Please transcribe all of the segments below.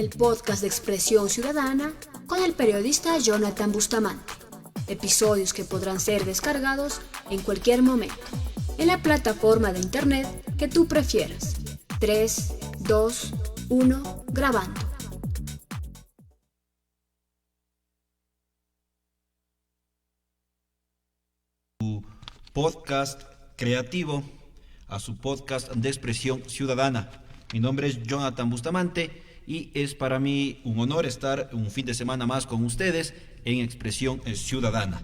el podcast de Expresión Ciudadana con el periodista Jonathan Bustamante. Episodios que podrán ser descargados en cualquier momento, en la plataforma de internet que tú prefieras. 3, 2, 1, grabando. Podcast creativo, a su podcast de Expresión Ciudadana. Mi nombre es Jonathan Bustamante y es para mí un honor estar un fin de semana más con ustedes en Expresión Ciudadana.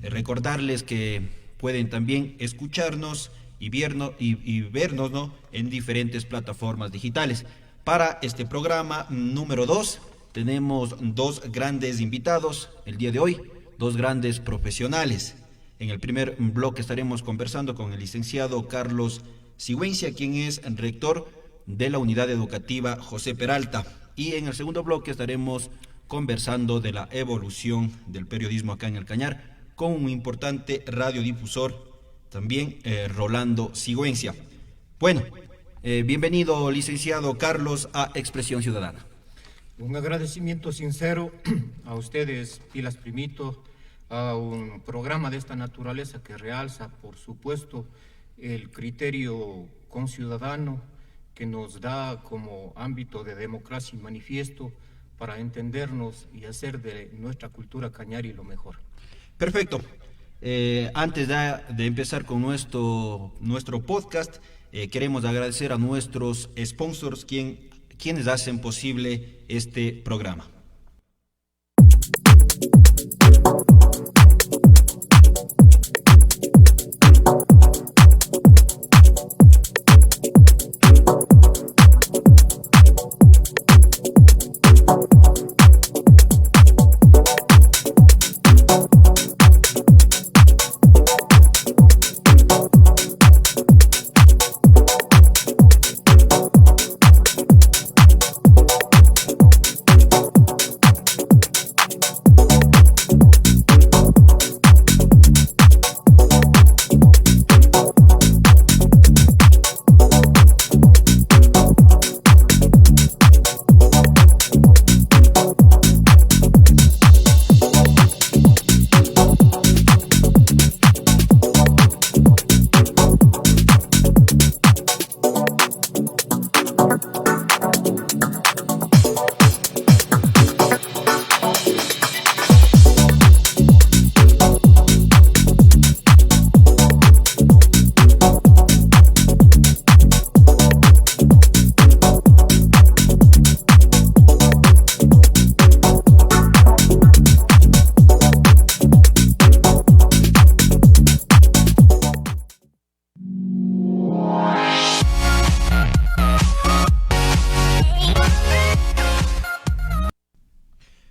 Recordarles que pueden también escucharnos y vernos, ¿no?, en diferentes plataformas digitales. Para este programa número 2 tenemos dos grandes invitados el día de hoy, dos grandes profesionales. En el primer bloque estaremos conversando con el licenciado Carlos Sigüencia, quien es rector de la Unidad Educativa José Peralta. Y en el segundo bloque estaremos conversando de la evolución del periodismo acá en el Cañar con un importante radiodifusor, también Rolando Sigüencia. Bueno, bienvenido, licenciado Carlos, a Expresión Ciudadana. Un agradecimiento sincero a ustedes, Pilas Primito, a un programa de esta naturaleza que realza, por supuesto, el criterio conciudadano que nos da como ámbito de democracia y manifiesto para entendernos y hacer de nuestra cultura cañari lo mejor. Perfecto. Antes de empezar con nuestro podcast, queremos agradecer a nuestros sponsors quienes hacen posible este programa.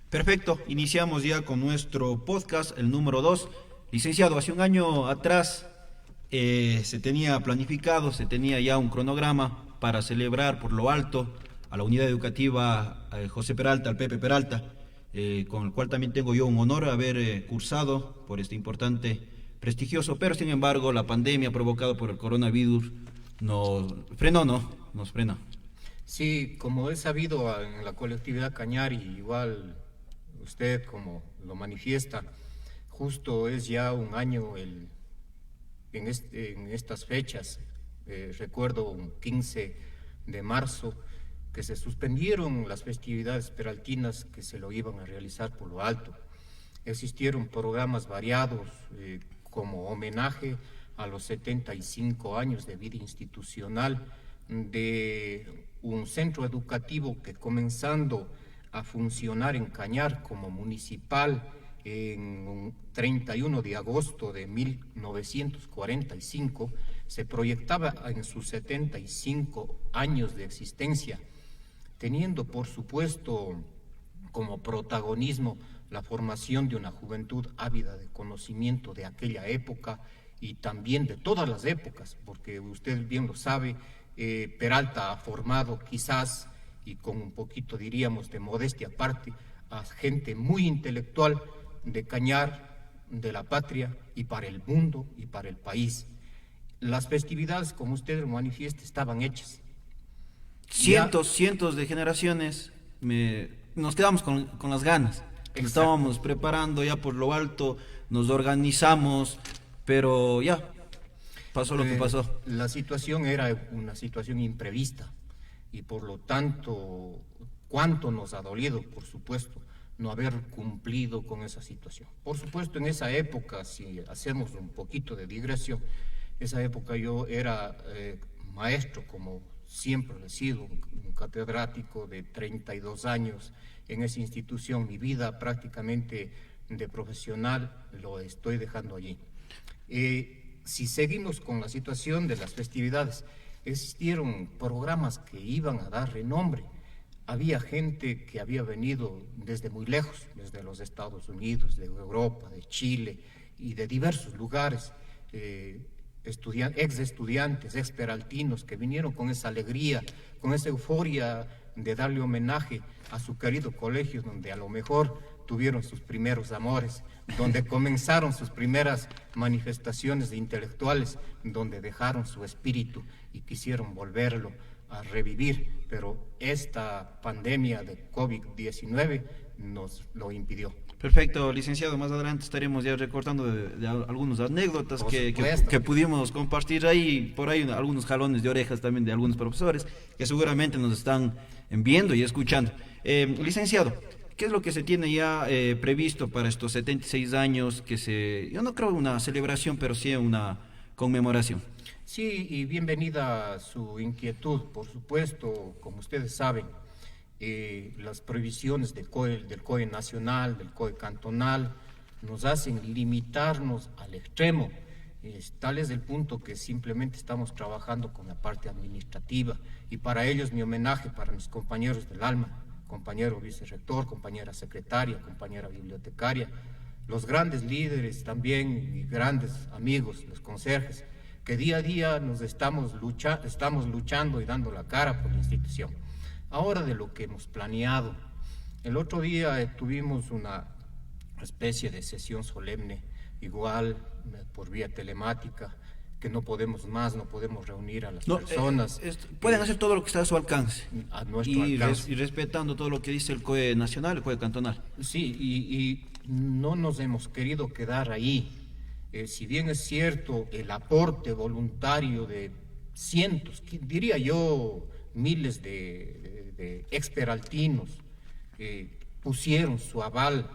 Perfecto, iniciamos ya con nuestro podcast, el número 2. Licenciado, hace un año atrás se tenía planificado, se tenía ya un cronograma para celebrar por lo alto a la Unidad Educativa José Peralta, al Pepe Peralta, con el cual también tengo yo un honor haber cursado por este importante, prestigioso, pero sin embargo la pandemia provocada por el coronavirus nos frena. Sí, como es sabido en la colectividad cañari, igual usted como lo manifiesta, justo es ya un año en estas fechas. Recuerdo un 15 de marzo que se suspendieron las festividades peraltinas que se lo iban a realizar por lo alto. Existieron programas variados como homenaje a los 75 años de vida institucional de un centro educativo que, comenzando a funcionar en Cañar como municipal en un 31 de agosto de 1945, se proyectaba en sus 75 años de existencia, teniendo por supuesto como protagonismo la formación de una juventud ávida de conocimiento de aquella época y también de todas las épocas, porque usted bien lo sabe, Peralta ha formado quizás, y con un poquito diríamos de modestia aparte, a gente muy intelectual de Cañar, de la patria y para el mundo y para el país. Las festividades, como usted lo manifiesta, estaban hechas. Cientos de generaciones nos quedamos con las ganas. Nos estábamos preparando ya por lo alto, nos organizamos, pero ya pasó lo que pasó. La situación era una situación imprevista y por lo tanto, cuánto nos ha dolido, por supuesto, no haber cumplido con esa situación. Por supuesto, en esa época, si hacemos un poquito de digresión, esa época yo era maestro, como siempre he sido, un catedrático de 32 años en esa institución. Mi vida prácticamente de profesional lo estoy dejando allí. Si seguimos con la situación de las festividades, existieron programas que iban a dar renombre. Había gente que había venido desde muy lejos, desde los Estados Unidos, de Europa, de Chile y de diversos lugares, ex estudiantes, ex peraltinos que vinieron con esa alegría, con esa euforia de darle homenaje a su querido colegio, donde a lo mejor tuvieron sus primeros amores, donde comenzaron sus primeras manifestaciones de intelectuales, donde dejaron su espíritu y quisieron volverlo a revivir, pero esta pandemia de COVID-19 nos lo impidió. Perfecto, licenciado, más adelante estaremos ya recortando de algunas anécdotas que pudimos compartir ahí, por ahí algunos jalones de orejas también de algunos profesores que seguramente nos están viendo y escuchando. Licenciado, ¿qué es lo que se tiene ya previsto para estos 76 años yo no creo una celebración, pero sí una conmemoración? Sí, y bienvenida su inquietud, por supuesto, como ustedes saben, las prohibiciones del COE nacional, del COE cantonal, nos hacen limitarnos al extremo. Tal es el punto que simplemente estamos trabajando con la parte administrativa, y para ellos mi homenaje para mis compañeros del alma, compañero vicerrector, compañera secretaria, compañera bibliotecaria, los grandes líderes también y grandes amigos, los conserjes, que día a día nos estamos luchando y dando la cara por la institución. Ahora de lo que hemos planeado, el otro día tuvimos una especie de sesión solemne, igual por vía telemática, que no podemos más, no podemos reunir a las personas. Pueden hacer todo lo que está a su alcance. A nuestro alcance. Y respetando todo lo que dice el COE nacional, el COE cantonal. Sí, y no nos hemos querido quedar ahí. Si bien es cierto el aporte voluntario de cientos, diría yo miles de experaltinos pusieron su aval,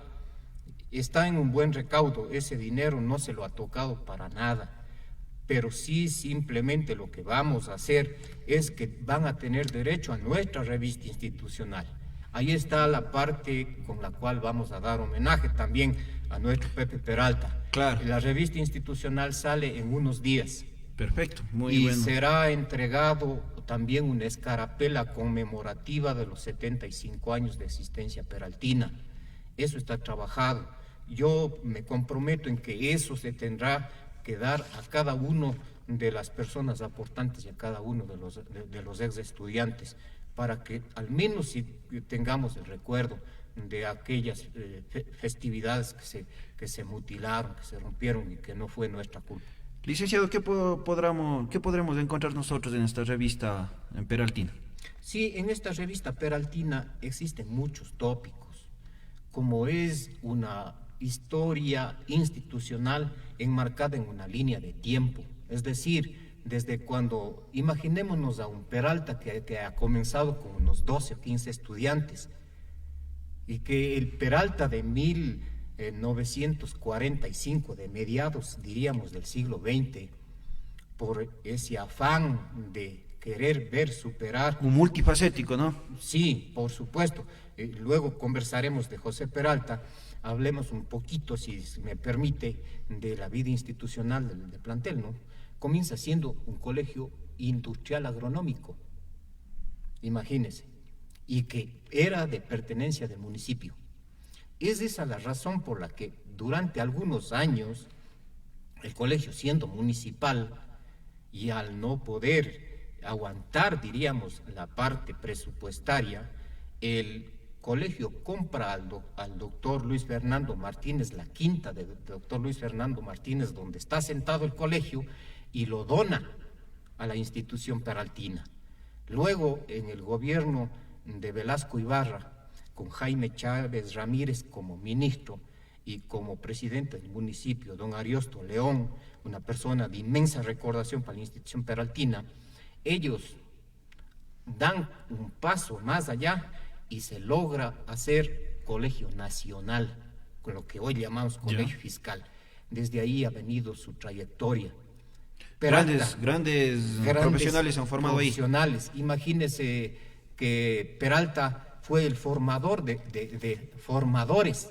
está en un buen recaudo, ese dinero no se lo ha tocado para nada, pero sí simplemente lo que vamos a hacer es que van a tener derecho a nuestra revista institucional. Ahí está la parte con la cual vamos a dar homenaje también a nuestro Pepe Peralta. Claro. La revista institucional sale en unos días. Perfecto, muy y bueno. Y será entregado también una escarapela conmemorativa de los 75 años de existencia peraltina. Eso está trabajado. Yo me comprometo en que eso se tendrá que dar a cada uno de las personas aportantes y a cada uno de los ex estudiantes, para que al menos si tengamos el recuerdo de aquellas festividades que se mutilaron, que se rompieron y que no fue nuestra culpa. Licenciado, ¿qué podremos encontrar nosotros en esta revista peraltina? Sí, en esta revista peraltina existen muchos tópicos, como es una historia institucional enmarcada en una línea de tiempo, es decir, desde cuando, imaginémonos a un Peralta que ha comenzado con unos 12 o 15 estudiantes, y que el Peralta de 1945, de mediados, diríamos, del siglo XX, por ese afán de querer ver superar... Un multifacético, ¿no? Sí, por supuesto. Luego conversaremos de José Peralta. Hablemos un poquito, si me permite, de la vida institucional del plantel, ¿no? Comienza siendo un colegio industrial agronómico, imagínense, y que era de pertenencia del municipio. Es esa la razón por la que durante algunos años el colegio, siendo municipal y al no poder aguantar, diríamos, la parte presupuestaria, el colegio compra al doctor Luis Fernando Martínez, la quinta del doctor Luis Fernando Martínez, donde está sentado el colegio, y lo dona a la institución peraltina. Luego, en el gobierno de Velasco Ibarra, con Jaime Chávez Ramírez como ministro y como presidente del municipio, don Ariosto León, una persona de inmensa recordación para la institución peraltina, ellos dan un paso más allá y se logra hacer colegio nacional, con lo que hoy llamamos colegio fiscal. Desde ahí ha venido su trayectoria. Grandes profesionales se han formado profesionales. Ahí. Imagínese que Peralta fue el formador de formadores.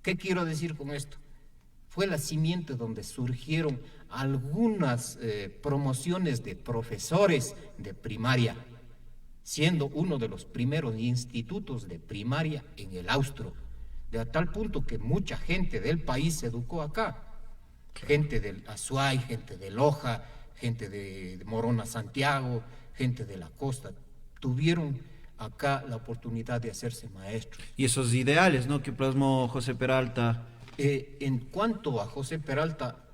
¿Qué quiero decir con esto? Fue la simiente donde surgieron algunas promociones de profesores de primaria, siendo uno de los primeros institutos de primaria en el Austro, de tal punto que mucha gente del país se educó acá. Gente del Azuay, gente de Loja, gente de Morona Santiago, gente de la costa, tuvieron acá la oportunidad de hacerse maestros. Y esos ideales, ¿no?, que plasmó José Peralta. En cuanto a José Peralta,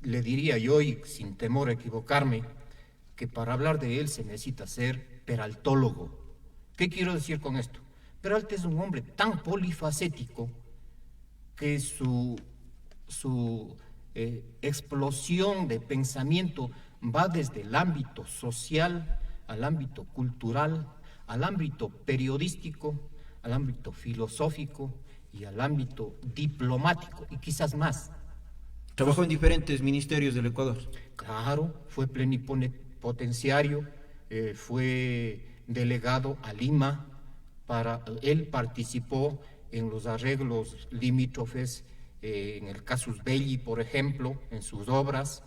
le diría yo, y sin temor a equivocarme, que para hablar de él se necesita ser peraltólogo. ¿Qué quiero decir con esto? Peralta es un hombre tan polifacético que su explosión de pensamiento va desde el ámbito social al ámbito cultural, al ámbito periodístico, al ámbito filosófico y al ámbito diplomático, y quizás más. Trabajó en diferentes ministerios del Ecuador. Claro, fue plenipotenciario, fue delegado a Lima, él participó en los arreglos limítrofes, en el casus belli, por ejemplo, en sus obras,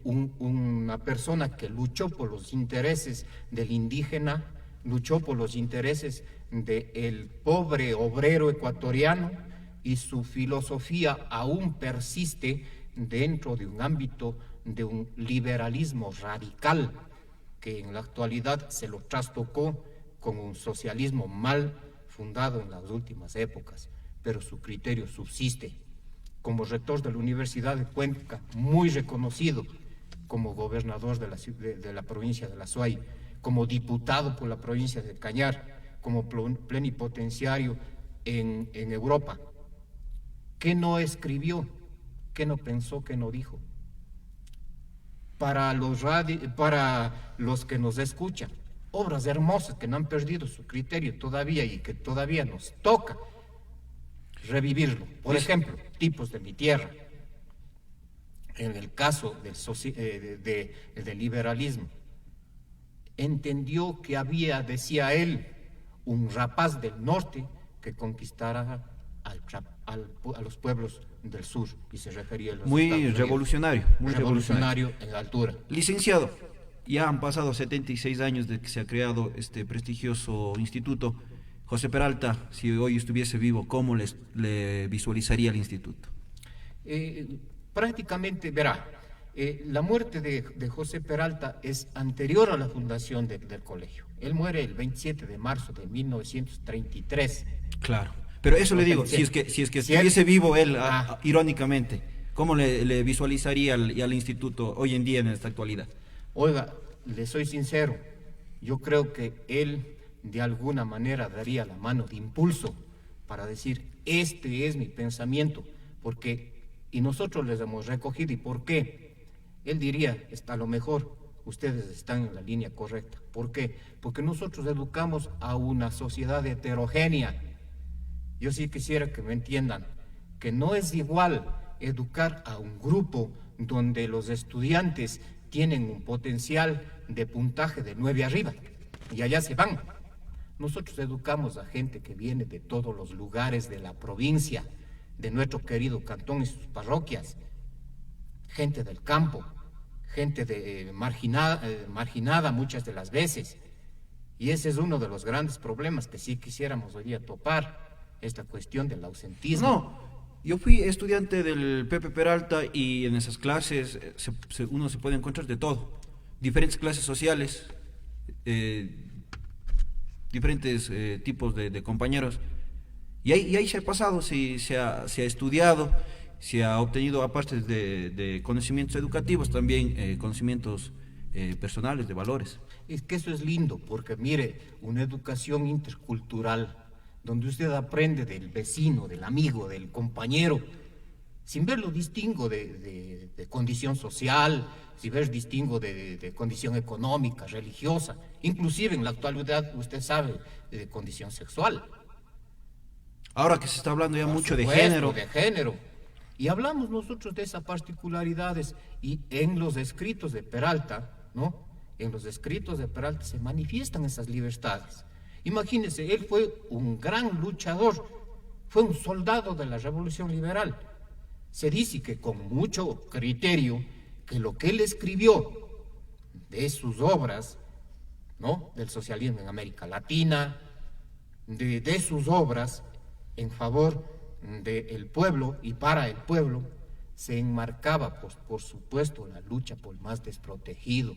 una persona que luchó por los intereses del indígena, luchó por los intereses del pobre obrero ecuatoriano, y su filosofía aún persiste dentro de un ámbito de un liberalismo radical que en la actualidad se lo trastocó con un socialismo mal fundado en las últimas épocas, pero su criterio subsiste. Como rector de la Universidad de Cuenca, muy reconocido, como gobernador de la provincia de la Azuay, como diputado por la provincia de Cañar, como plenipotenciario en Europa. ¿Qué no escribió? ¿Qué no pensó? ¿Qué no dijo? Para los que nos escuchan, obras hermosas que no han perdido su criterio todavía y que todavía nos toca revivirlo. Por ejemplo, Tipos de mi tierra. En el caso del liberalismo, entendió que había, decía él, un rapaz del norte que conquistara a los pueblos del sur, y se refería a los muy revolucionario, muy revolucionario en la altura. Licenciado, ya han pasado 76 años de que se ha creado este prestigioso instituto. José Peralta, si hoy estuviese vivo, ¿cómo le visualizaría el instituto? Prácticamente, verá, la muerte de José Peralta es anterior a la fundación del colegio. Él muere el 27 de marzo de 1933. Claro, pero eso le digo, si es que estuviese vivo él, irónicamente, ¿cómo le visualizaría al instituto hoy en día en esta actualidad? Oiga, le soy sincero, yo creo que él de alguna manera daría la mano de impulso para decir, este es mi pensamiento, y nosotros les hemos recogido. ¿Y por qué? Él diría, a lo mejor ustedes están en la línea correcta. ¿Por qué? Porque nosotros educamos a una sociedad heterogénea. Yo sí quisiera que me entiendan, que no es igual educar a un grupo donde los estudiantes tienen un potencial de puntaje de 9 arriba, y allá se van. Nosotros educamos a gente que viene de todos los lugares de la provincia, de nuestro querido cantón y sus parroquias, gente del campo, gente marginada muchas de las veces. Y ese es uno de los grandes problemas que sí quisiéramos hoy día topar, esta cuestión del ausentismo. No, yo fui estudiante del Pepe Peralta y en esas clases uno se puede encontrar de todo, diferentes clases sociales, diferentes tipos de compañeros, y ahí se ha pasado, se ha estudiado, se ha obtenido, aparte de conocimientos educativos, también conocimientos personales, de valores. Es que eso es lindo, porque mire, una educación intercultural donde usted aprende del vecino, del amigo, del compañero, sin verlo distingo de condición social, sin ver distingo de condición económica, religiosa, inclusive en la actualidad, usted sabe, de condición sexual. Ahora que se está hablando ya Por mucho de supuesto, género. de género. Y hablamos nosotros de esas particularidades y en los escritos de Peralta, ¿no? En los escritos de Peralta se manifiestan esas libertades. Imagínense, él fue un gran luchador, fue un soldado de la Revolución Liberal. Se dice que con mucho criterio, que lo que él escribió de sus obras, ¿no? Del socialismo en América Latina, de sus obras en favor del pueblo y para el pueblo, se enmarcaba, pues, por supuesto, la lucha por el más desprotegido.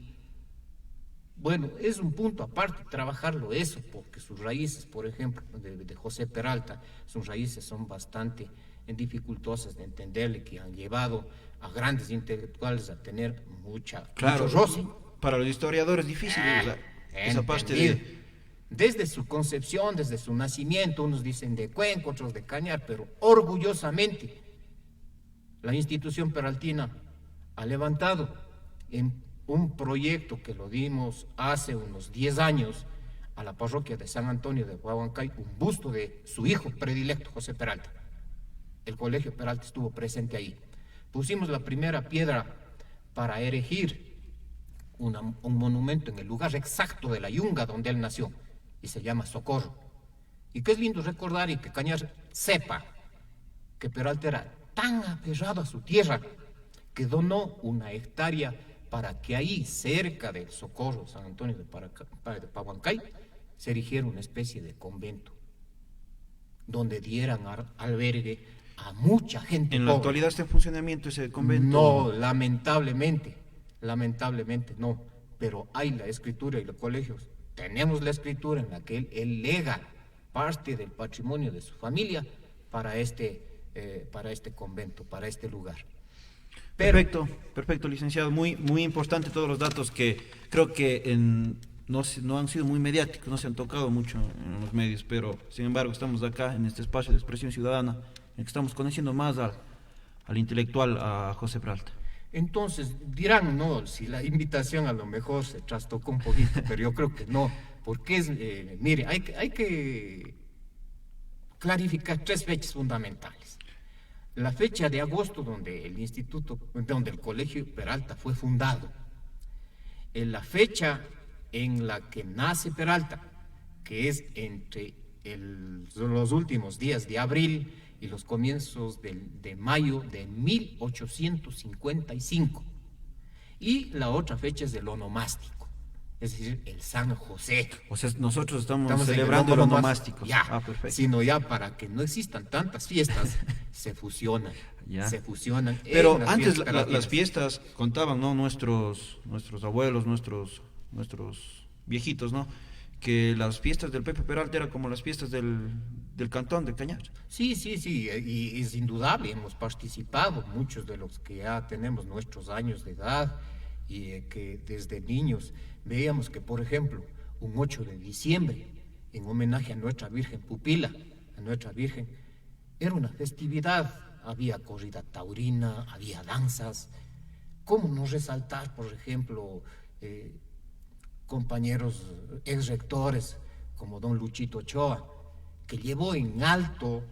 Bueno, es un punto aparte trabajarlo eso, porque sus raíces, por ejemplo, de José Peralta, sus raíces son bastante dificultosas de entenderle, que han llevado a grandes intelectuales a tener mucho roce. Para los historiadores es difícil esa parte de... Desde su concepción, desde su nacimiento, unos dicen de Cuenca, otros de Cañar, pero orgullosamente la institución peraltina ha levantado en un proyecto que lo dimos hace unos 10 años a la parroquia de San Antonio de Huahuancay, un busto de su hijo predilecto, José Peralta. El colegio Peralta estuvo presente ahí. Pusimos la primera piedra para erigir un monumento en el lugar exacto de la yunga donde él nació, y se llama Socorro. Y que es lindo recordar y que Cañar sepa que Peralta era tan aferrado a su tierra que donó 1 hectárea para que ahí, cerca del Socorro, San Antonio de Pahuancay, se erigiera una especie de convento, donde dieran albergue a mucha gente ¿En la pobre. actualidad está en funcionamiento ese convento? No, lamentablemente no, pero hay la escritura y los colegios. Tenemos la escritura en la que él lega parte del patrimonio de su familia para este convento, para este lugar. Pero, perfecto, licenciado. Muy importante todos los datos que creo que no han sido muy mediáticos, no se han tocado mucho en los medios, pero sin embargo estamos acá en este espacio de expresión ciudadana, en que estamos conociendo más al intelectual, a José Peralta. Entonces dirán, no, si la invitación a lo mejor se trastocó un poquito, pero yo creo que no, porque mire, hay que clarificar 3 fechas fundamentales. La fecha de agosto donde el Colegio Peralta fue fundado, la fecha en la que nace Peralta, que es entre los últimos días de abril y los comienzos de mayo de 1855. Y la otra fecha es del onomástico, es decir, el San José. O sea, nosotros estamos celebrando el onomástico. Ya, perfecto. sino ya para que no existan tantas fiestas, se fusionan. Pero antes las fiestas contaban, ¿no? Nuestros abuelos, nuestros viejitos, ¿no? Que las fiestas del Pepe Peralta eran como las fiestas del cantón de Cañar. Sí, y es indudable, hemos participado, muchos de los que ya tenemos nuestros años de edad y que desde niños veíamos que, por ejemplo, un 8 de diciembre, en homenaje a nuestra Virgen Pupila, a nuestra Virgen, era una festividad, había corrida taurina, había danzas. ¿Cómo no resaltar, por ejemplo, compañeros ex-rectores como don Luchito Ochoa, que llevó en alto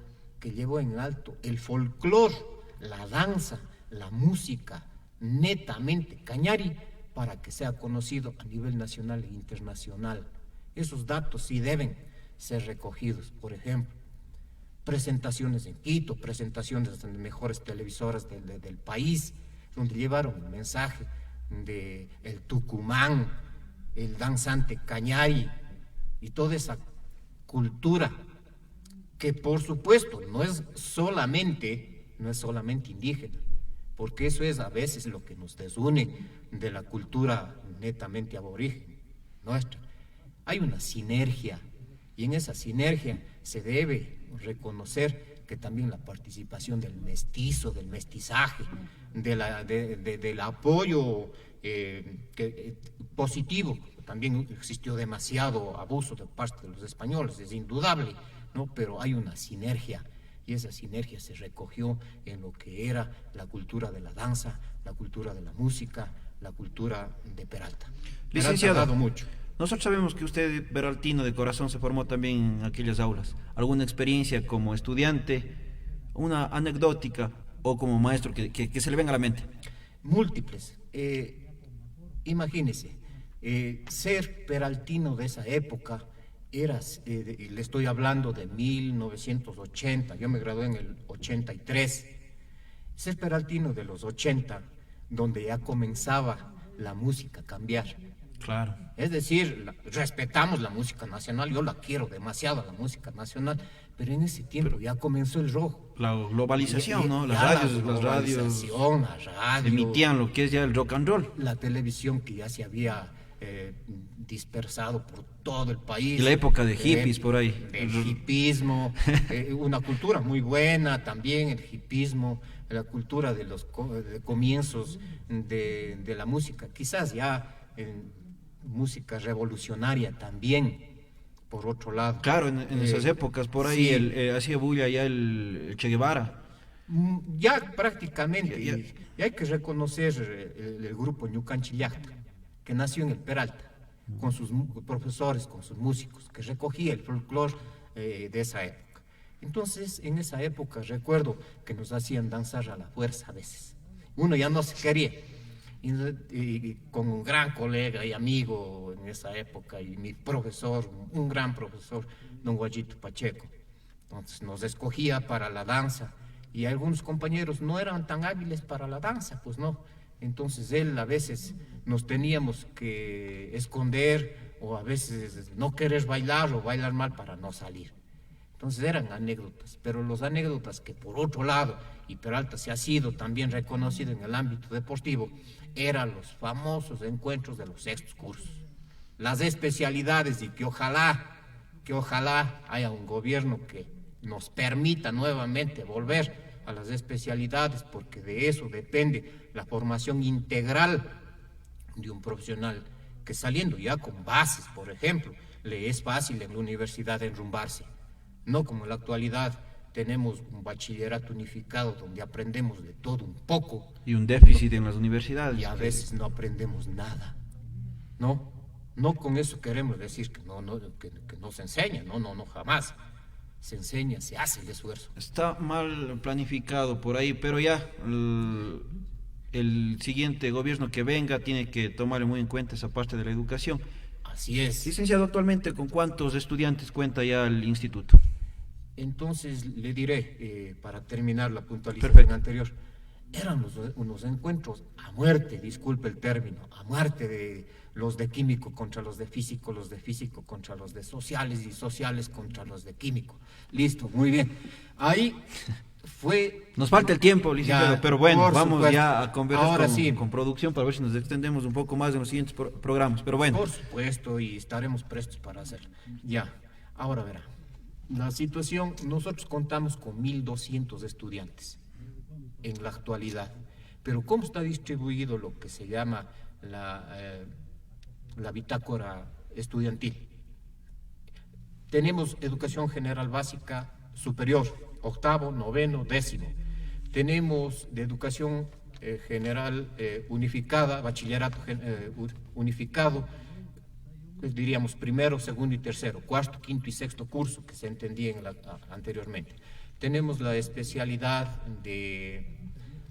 el folclor, la danza, la música, netamente cañari, para que sea conocido a nivel nacional e internacional? Esos datos sí deben ser recogidos. Por ejemplo, presentaciones en Quito, presentaciones en mejores televisoras del país, donde llevaron el mensaje de el Tucumán, el danzante cañari y toda esa cultura que, por supuesto, no es solamente indígena, porque eso es a veces lo que nos desune de la cultura netamente aborigen nuestra. Hay una sinergia, y en esa sinergia se debe reconocer que también la participación del mestizo, del mestizaje, del apoyo positivo también existió demasiado abuso de parte de los españoles, es indudable, ¿no? Pero hay una sinergia, y esa sinergia se recogió en lo que era la cultura de la danza, la cultura de la música, la cultura de Peralta. Licenciado, Peralta ha dado mucho. nosotros sabemos que usted, peraltino de corazón, se formó también en aquellas aulas. ¿Alguna experiencia como estudiante, una anecdótica o como maestro que se le venga a la mente? Múltiples. Imagínese, ser peraltino de esa época era, le estoy hablando de 1980, yo me gradué en el 83. Ser peraltino de los 80, donde ya comenzaba la música a cambiar. Claro. Es decir, respetamos la música nacional, yo la quiero demasiado, la música nacional, pero en ese tiempo ya comenzó el rock. La globalización, ¿no? Las Ya radios, la radio, emitían lo que es ya el rock and roll. la televisión que ya se había dispersado por todo el país. Y la época de hippies por ahí. El hipismo, una cultura muy buena también, el hipismo, la cultura de los comienzos de la música, quizás ya música revolucionaria también, por otro lado. Claro, en esas épocas por ahí sí. hacía bulla ya el Che Guevara. Ya prácticamente, Ya. y hay que reconocer el grupo Ñucanchillacta, que nació en el Peralta, con sus profesores, con sus músicos, que recogía el folclore de esa época. Entonces, en esa época recuerdo que nos hacían danzar a la fuerza a veces. Uno ya no se quería. Y con un gran colega y amigo en esa época, y mi profesor, un gran profesor, don Guayito Pacheco. Entonces nos escogía para la danza, y algunos compañeros no eran tan hábiles para la danza, pues no. Entonces él a veces nos teníamos que esconder, o a veces no querer bailar o bailar mal para no salir. Entonces eran anécdotas, pero las anécdotas que por otro lado, y Peralta se ha sido también reconocido en el ámbito deportivo, eran los famosos encuentros de los sextos cursos, las especialidades, y que ojalá haya un gobierno que nos permita nuevamente volver a las especialidades, porque de eso depende la formación integral de un profesional, que saliendo ya con bases, por ejemplo, le es fácil en la universidad enrumbarse. No como en la actualidad tenemos un bachillerato unificado donde aprendemos de todo un poco. Y un déficit en las universidades. Y a veces no aprendemos nada. No con eso queremos decir que no se enseña, no, jamás. Se enseña, se hace el esfuerzo. Está mal planificado por ahí, pero ya el siguiente gobierno que venga tiene que tomarle muy en cuenta esa parte de la educación. Así es. Licenciado, actualmente, ¿con cuántos estudiantes cuenta ya el instituto? Entonces le diré, para terminar la puntualización Perfecto. anterior, eran unos encuentros a muerte, disculpe el término, a muerte, de los de químico contra los de físico contra los de sociales, y sociales contra los de químico. Listo, muy bien. Ahí fue... Nos falta el tiempo, licenciado, Ya, pero bueno, por vamos supuesto. ya a conversar Ahora sí. con producción para ver si nos extendemos un poco más en los siguientes programas, pero bueno. Por supuesto, y estaremos prestos para hacerlo. Ya, ahora verá. La situación, nosotros contamos con 1.200 estudiantes en la actualidad, pero ¿cómo está distribuido lo que se llama la bitácora estudiantil? Tenemos educación general básica superior, octavo, noveno, décimo. Tenemos de educación general unificada, bachillerato unificado, diríamos primero, segundo y tercero, cuarto, quinto y sexto curso, que se entendía anteriormente. Tenemos la especialidad de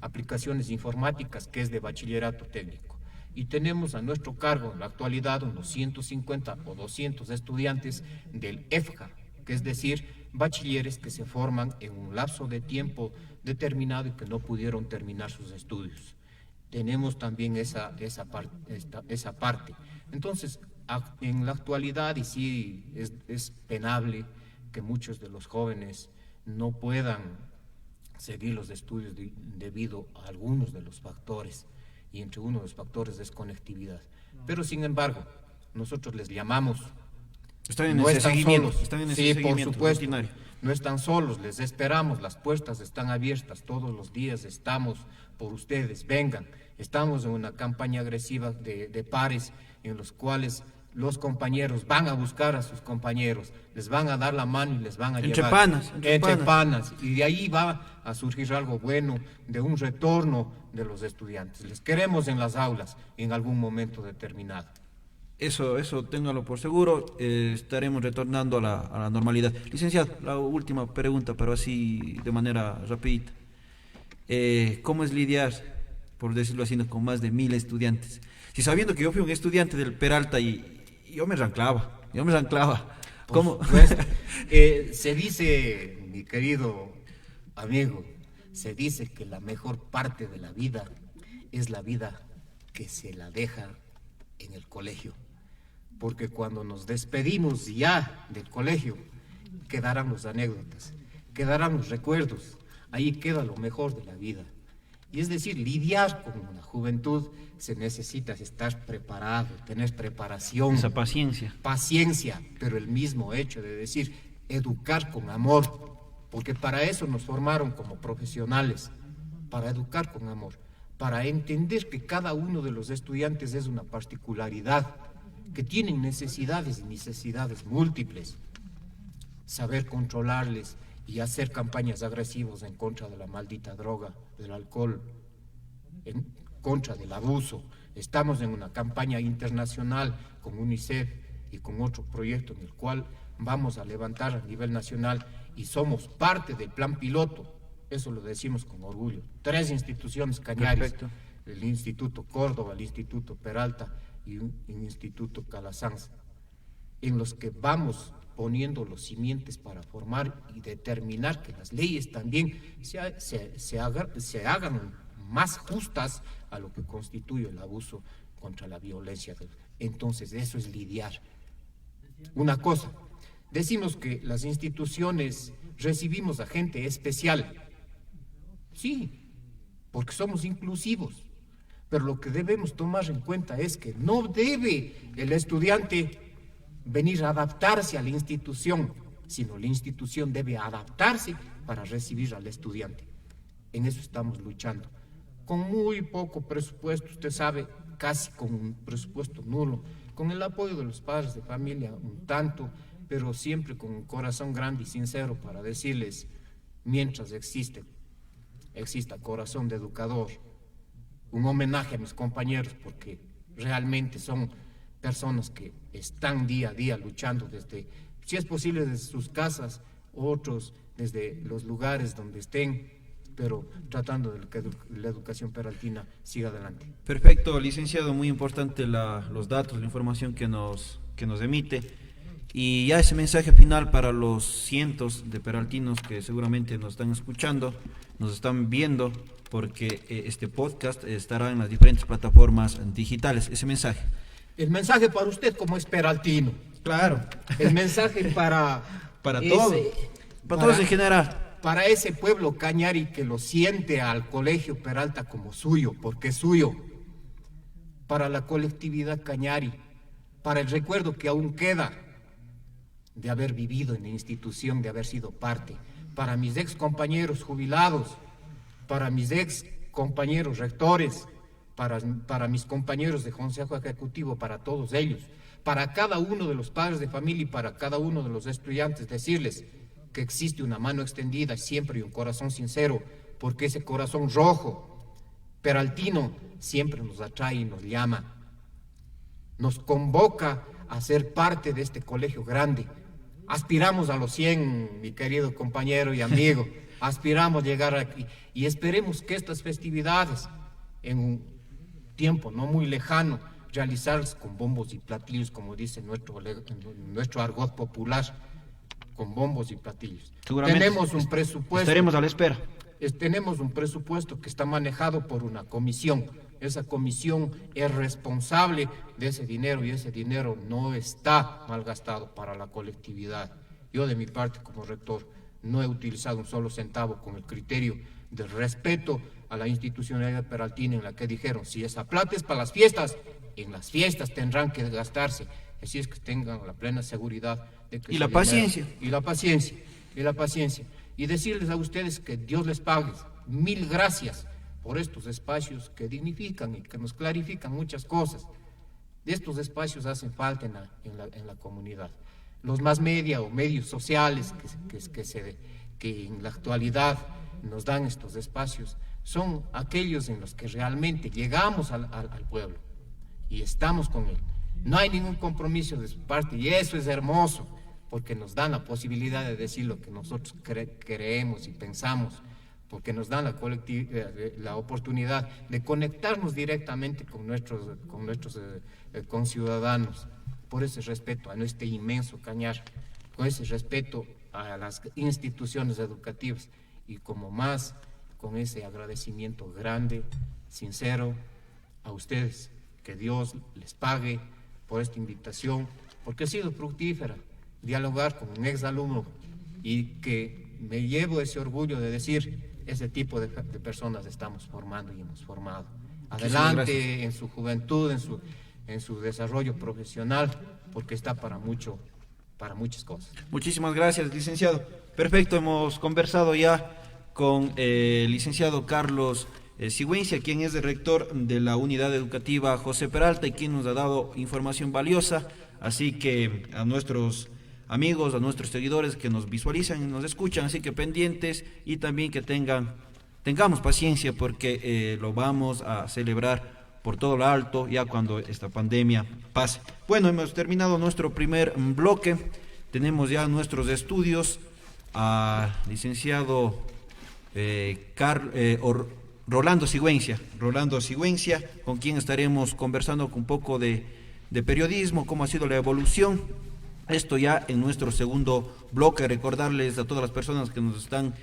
aplicaciones informáticas, que es de bachillerato técnico. Y tenemos a nuestro cargo en la actualidad unos 150 o 200 estudiantes del EFJA, que es decir, bachilleres que se forman en un lapso de tiempo determinado y que no pudieron terminar sus estudios. Tenemos también esa parte. Entonces, en la actualidad, y sí es penable que muchos de los jóvenes no puedan seguir los estudios debido a algunos de los factores, y entre uno de los factores es conectividad. Pero sin embargo, nosotros les llamamos. Están en No ese están seguimiento. solos. Están en ese Sí, seguimiento por supuesto. rutinario. No están solos, les esperamos, las puertas están abiertas, todos los días estamos por ustedes, vengan. Estamos en una campaña agresiva de pares en los cuales los compañeros van a buscar a sus compañeros, les van a dar la mano y les van a Entre llevar panas, entre panas, y de ahí va a surgir algo bueno, de un retorno de los estudiantes. Les queremos en las aulas en algún momento determinado. Eso téngalo por seguro, estaremos retornando a la normalidad. Licenciado, la última pregunta, pero así de manera rapidita. ¿Cómo es lidiar, por decirlo así, con más de 1000 estudiantes? Si sabiendo que yo fui un estudiante del Peralta y yo me ranclaba. ¿Cómo? Pues, se dice, mi querido amigo, se dice que la mejor parte de la vida es la vida que se la deja en el colegio. Porque cuando nos despedimos ya del colegio, quedarán las anécdotas, quedarán los recuerdos, ahí queda lo mejor de la vida. Y es decir, lidiar con una juventud se necesita estar preparado, tener preparación. Esa paciencia. Paciencia, pero el mismo hecho de decir, educar con amor, porque para eso nos formaron como profesionales, para educar con amor, para entender que cada uno de los estudiantes es una particularidad, que tienen necesidades y necesidades múltiples. Saber controlarles y hacer campañas agresivas en contra de la maldita droga, del alcohol, en contra del abuso. Estamos en una campaña internacional con UNICEF y con otro proyecto en el cual vamos a levantar a nivel nacional y somos parte del plan piloto. Eso lo decimos con orgullo. 3 instituciones cañaris, el Instituto Córdoba, el Instituto Peralta y un Instituto Calasanz, en los que vamos poniendo los simientes para formar y determinar que las leyes también se hagan más justas a lo que constituye el abuso contra la violencia. Entonces, eso es lidiar. Una cosa, decimos que las instituciones recibimos a gente especial. Sí, porque somos inclusivos. Pero lo que debemos tomar en cuenta es que no debe el estudiante venir a adaptarse a la institución, sino la institución debe adaptarse para recibir al estudiante. En eso estamos luchando. Con muy poco presupuesto, usted sabe, casi con un presupuesto nulo, con el apoyo de los padres de familia un tanto, pero siempre con un corazón grande y sincero para decirles, mientras exista corazón de educador, un homenaje a mis compañeros, porque realmente son personas que están día a día luchando desde, si es posible, desde sus casas, otros desde los lugares donde estén, pero tratando de que la educación peraltina siga adelante. Perfecto, licenciado, muy importante los datos, la información que nos emite. Y ya ese mensaje final para los cientos de peraltinos que seguramente nos están escuchando, nos están viendo, porque este podcast estará en las diferentes plataformas digitales. Ese mensaje. El mensaje para usted como es peraltino. Claro. El mensaje para todos. Para todos en general. Para ese pueblo cañari que lo siente al Colegio Peralta como suyo, porque es suyo. Para la colectividad cañari, para el recuerdo que aún queda de haber vivido en la institución, de haber sido parte. Para mis ex compañeros jubilados, para mis ex compañeros rectores, para mis compañeros de Consejo Ejecutivo, para todos ellos, para cada uno de los padres de familia y para cada uno de los estudiantes, decirles que existe una mano extendida siempre y un corazón sincero, porque ese corazón rojo, peraltino, siempre nos atrae y nos llama, nos convoca a ser parte de este colegio grande. Aspiramos a los 100, mi querido compañero y amigo, aspiramos a llegar aquí y esperemos que estas festividades, en un tiempo no muy lejano, realizarse con bombos y platillos, como dice nuestro argot popular, con bombos y platillos. Tenemos un presupuesto. Estaremos a la espera. Tenemos un presupuesto que está manejado por una comisión. Esa comisión es responsable de ese dinero y ese dinero no está malgastado para la colectividad. Yo, de mi parte, como rector, no he utilizado un solo centavo con el criterio de respeto a la institucionalidad peraltina, en la que dijeron, si esa plata es para las fiestas, en las fiestas tendrán que gastarse. Así es que tengan la plena seguridad de que... Y la paciencia. Y la paciencia. Y decirles a ustedes que Dios les pague. 1000 gracias por estos espacios que dignifican y que nos clarifican muchas cosas. de estos espacios hacen falta en la comunidad. Los más media o medios sociales que en la actualidad nos dan estos espacios son aquellos en los que realmente llegamos al pueblo y estamos con él. No hay ningún compromiso de su parte y eso es hermoso, porque nos dan la posibilidad de decir lo que nosotros creemos y pensamos, porque nos dan la oportunidad de conectarnos directamente con nuestros conciudadanos, por ese respeto a nuestro inmenso Cañar, con ese respeto a las instituciones educativas y con ese agradecimiento grande, sincero a ustedes. Que Dios les pague por esta invitación, porque ha sido fructífera dialogar con un exalumno y que me llevo ese orgullo de decir, ese tipo de personas estamos formando y hemos formado. Adelante en su juventud, en su desarrollo profesional, porque está para muchas cosas. Muchísimas gracias, licenciado. Perfecto, hemos conversado ya con el licenciado Carlos Sigüenza, quien es el rector de la unidad educativa José Peralta y quien nos ha dado información valiosa. Así que a nuestros amigos, a nuestros seguidores que nos visualizan y nos escuchan, así que pendientes y también que tengamos paciencia porque lo vamos a celebrar por todo lo alto ya cuando esta pandemia pase. Bueno, hemos terminado nuestro primer bloque, tenemos ya nuestros estudios al licenciado Rolando Sigüenza, con quien estaremos conversando un poco de periodismo, cómo ha sido la evolución. Esto ya en nuestro segundo bloque. Recordarles a todas las personas que nos están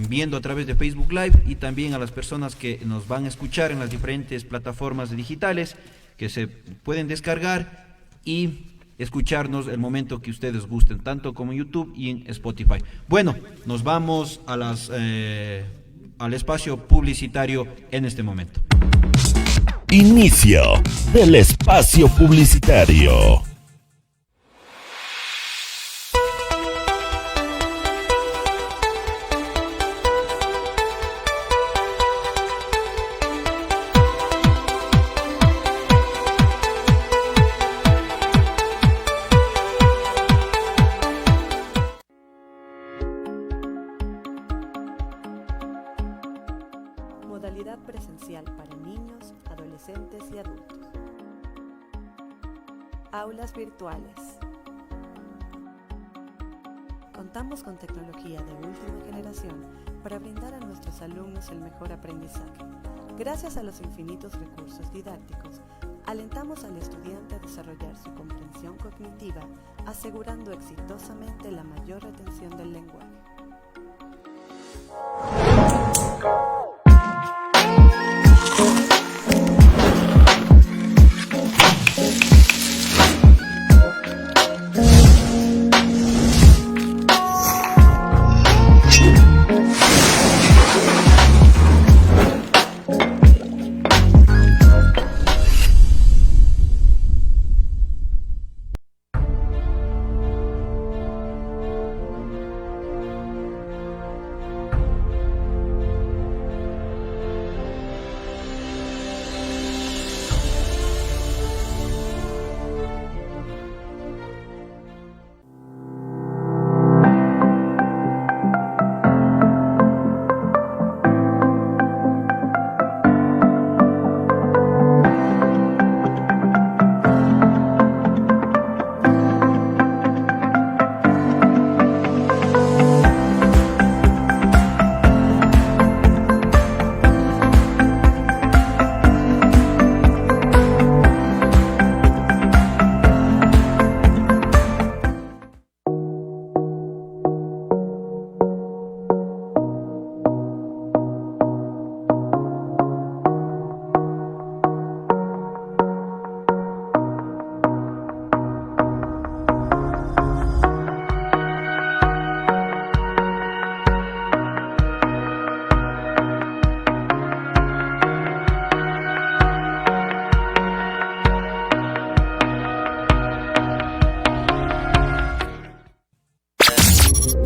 viendo a través de Facebook Live y también a las personas que nos van a escuchar en las diferentes plataformas digitales que se pueden descargar y escucharnos el momento que ustedes gusten, tanto como en YouTube y en Spotify. Bueno, nos vamos al espacio publicitario en este momento. Inicio del espacio publicitario. Modalidad presencial para niños, adolescentes y adultos. Aulas virtuales. Contamos con tecnología de última generación para brindar a nuestros alumnos el mejor aprendizaje. Gracias a los infinitos recursos didácticos, alentamos al estudiante a desarrollar su comprensión cognitiva, asegurando exitosamente la mayor retención del lenguaje.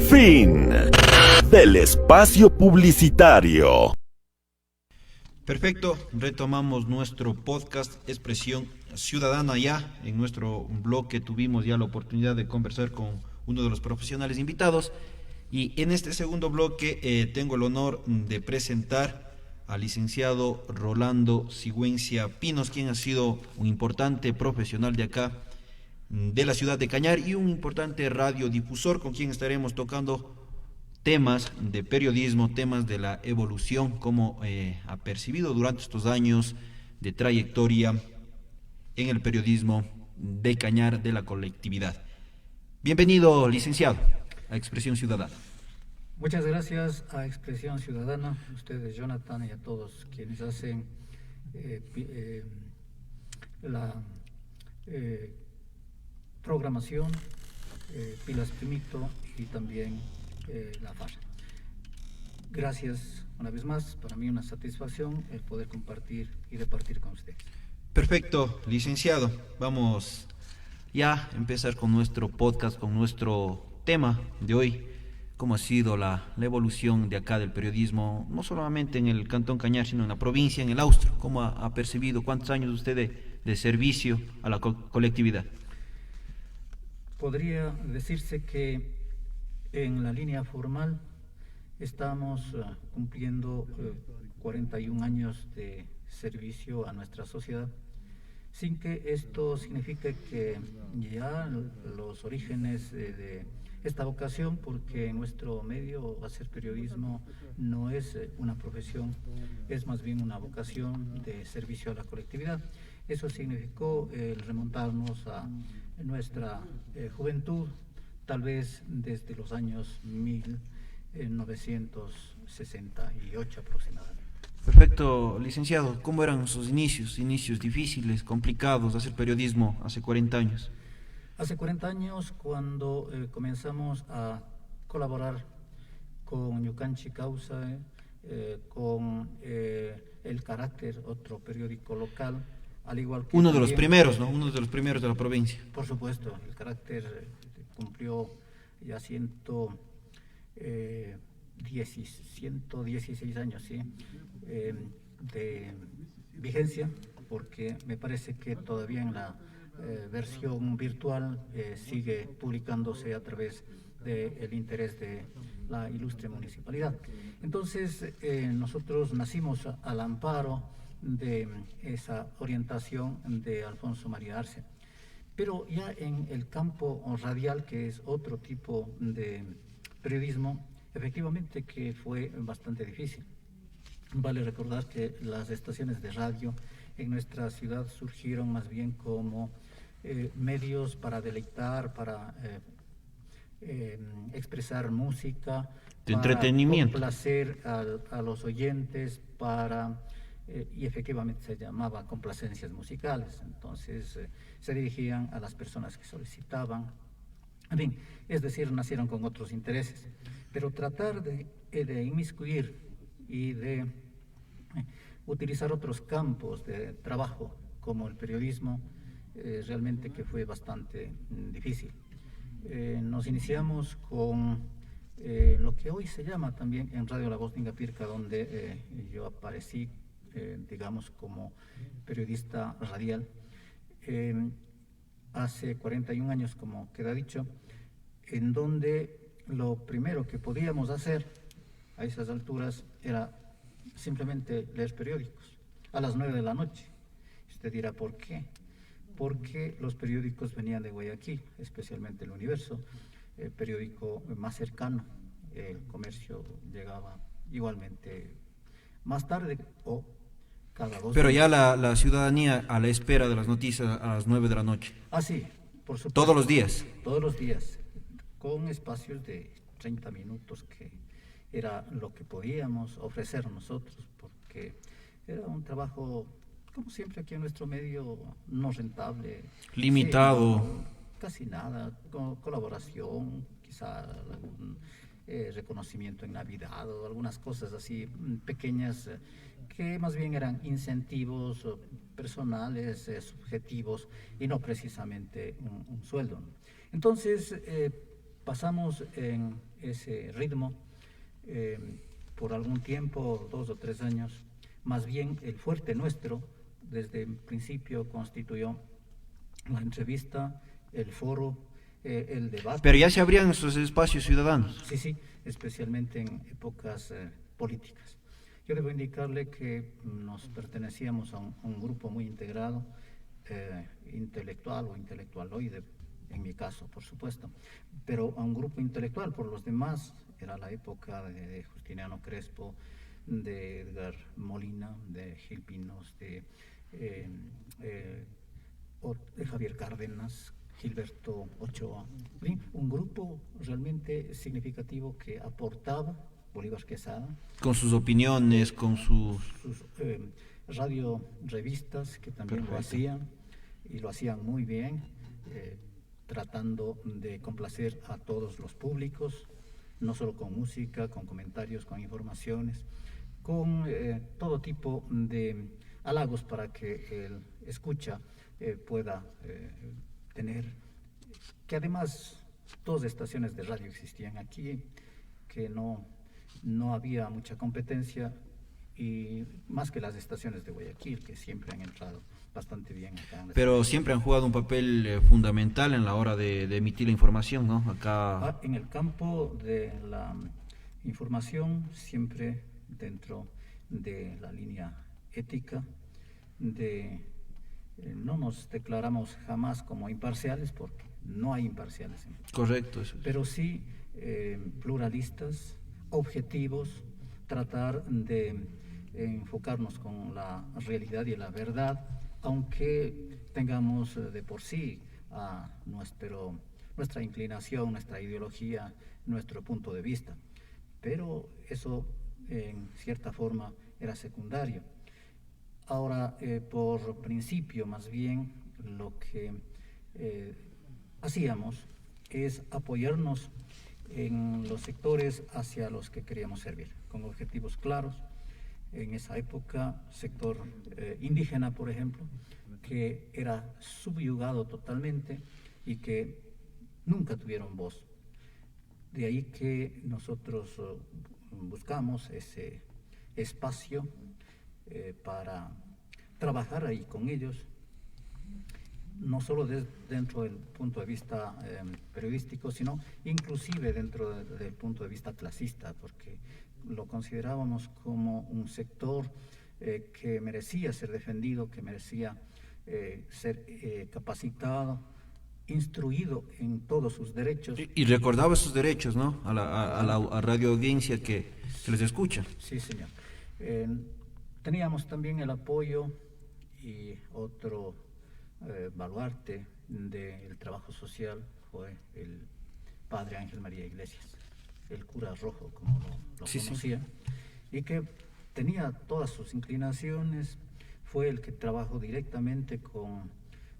Fin del espacio publicitario. Perfecto, retomamos nuestro podcast Expresión Ciudadana ya. En nuestro bloque tuvimos ya la oportunidad de conversar con uno de los profesionales invitados y en este segundo bloque tengo el honor de presentar al licenciado Rolando Sigüenza Pinos, quien ha sido un importante profesional de acá, de la ciudad de Cañar, y un importante radiodifusor con quien estaremos tocando temas de periodismo, temas de la evolución, cómo ha percibido durante estos años de trayectoria en el periodismo de Cañar, de la colectividad. Bienvenido, licenciado, a Expresión Ciudadana. Muchas gracias a Expresión Ciudadana, a ustedes, Jonathan, y a todos quienes hacen la programación, Pilas Primito y también la FAR. Gracias una vez más, para mí una satisfacción el poder compartir y departir con ustedes. Perfecto, licenciado. Vamos ya a empezar con nuestro podcast, con nuestro tema de hoy. ¿Cómo ha sido la evolución de acá del periodismo, no solamente en el Cantón Cañar, sino en la provincia, en el Austro? ¿Cómo ha percibido? ¿Cuántos años usted de servicio a la colectividad? Podría decirse que en la línea formal estamos cumpliendo 41 años de servicio a nuestra sociedad, sin que esto signifique que ya los orígenes de esta vocación, porque en nuestro medio hacer periodismo no es una profesión, es más bien una vocación de servicio a la colectividad. Eso significó el remontarnos a nuestra juventud, tal vez desde los años 1968 aproximadamente. Perfecto, licenciado. ¿Cómo eran sus inicios? Inicios difíciles, complicados de hacer periodismo hace 40 años. Hace 40 años, cuando comenzamos a colaborar con Yucanchi Causa, con El Carácter, otro periódico local, al igual que uno de los primeros, ¿no? Uno de los primeros de la provincia. Por supuesto, El Carácter cumplió ya 116 años, ¿sí? De vigencia, porque me parece que todavía en la versión virtual sigue publicándose a través del interés de la ilustre municipalidad. Entonces, nosotros nacimos al amparo de esa orientación de Alfonso María Arce. Pero ya en el campo radial, que es otro tipo de periodismo, efectivamente que fue bastante difícil. Vale recordar que las estaciones de radio en nuestra ciudad surgieron más bien como medios para deleitar, para expresar música, de entretenimiento, para complacer a los oyentes, y efectivamente se llamaba complacencias musicales. Entonces se dirigían a las personas que solicitaban. En fin, es decir, nacieron con otros intereses. Pero tratar de inmiscuir y de utilizar otros campos de trabajo como el periodismo, realmente que fue bastante difícil. Nos iniciamos con lo que hoy se llama también en Radio La Voz de Ingapirca, donde yo aparecí, digamos, como periodista radial, hace 41 años, como queda dicho, en donde lo primero que podíamos hacer a esas alturas era simplemente leer periódicos a las 9 de la noche. Usted dirá, ¿por qué? Porque los periódicos venían de Guayaquil, especialmente El Universo, el periódico más cercano. El Comercio llegaba igualmente más tarde o cada 2 Pero días. ya la ciudadanía a la espera de las noticias a las 9 de la noche. Ah, sí, por supuesto. ¿Todos los días? Todos los días, con espacios de 30 minutos, que era lo que podíamos ofrecer nosotros, porque era un trabajo, como siempre aquí en nuestro medio, no rentable. Limitado. Sí, no, casi nada, con colaboración, quizá algún reconocimiento en Navidad o algunas cosas así pequeñas, que más bien eran incentivos personales, subjetivos, y no precisamente un sueldo. Entonces pasamos en ese ritmo por algún tiempo, 2 o 3 años, Más bien el fuerte nuestro desde el principio constituyó la entrevista, el foro, el debate. Pero ya se abrían esos espacios ciudadanos. Sí, sí, especialmente en épocas políticas. Yo debo indicarle que nos pertenecíamos a un grupo muy integrado, intelectual o intelectualoide, en mi caso, por supuesto, pero a un grupo intelectual. Por los demás, era la época de Justiniano Crespo, de Edgar Molina, de Gil Pinos, de Javier Cárdenas, Gilberto Ochoa, un grupo realmente significativo que aportaba, Bolívar Quesada. Con sus opiniones, con sus radio revistas que también Perfecto. lo hacían, y lo hacían muy bien, tratando de complacer a todos los públicos, no solo con música, con comentarios, con informaciones, con todo tipo de halagos para que el escucha pueda tener, que además 2 estaciones de radio existían aquí, que no había mucha competencia, y más que las estaciones de Guayaquil, que siempre han entrado bastante bien acá. Pero siempre han jugado un papel fundamental en la hora de emitir la información, ¿no? Acá. En el campo de la información, siempre dentro de la línea ética, no nos declaramos jamás como imparciales, porque no hay imparciales. Correcto, eso es. Pero sí pluralistas, objetivos, tratar de enfocarnos con la realidad y la verdad, aunque tengamos de por sí a nuestra inclinación, nuestra ideología, nuestro punto de vista. Pero eso, en cierta forma, era secundario. Ahora, por principio, más bien, lo que hacíamos es apoyarnos en los sectores hacia los que queríamos servir, con objetivos claros. En esa época, sector indígena, por ejemplo, que era subyugado totalmente y que nunca tuvieron voz. De ahí que nosotros buscamos ese espacio para trabajar ahí con ellos, no solo dentro del punto de vista periodístico, sino inclusive dentro del punto de vista clasista, porque lo considerábamos como un sector que merecía ser defendido, que merecía ser capacitado, instruido en todos sus derechos. Y recordaba sus derechos, ¿no? A la radio audiencia que se les escucha. Sí, señor. Teníamos también el apoyo y otro baluarte del trabajo social fue el padre Ángel María Iglesias, el cura rojo, como lo Sí, conocía, y que tenía todas sus inclinaciones. Fue el que trabajó directamente con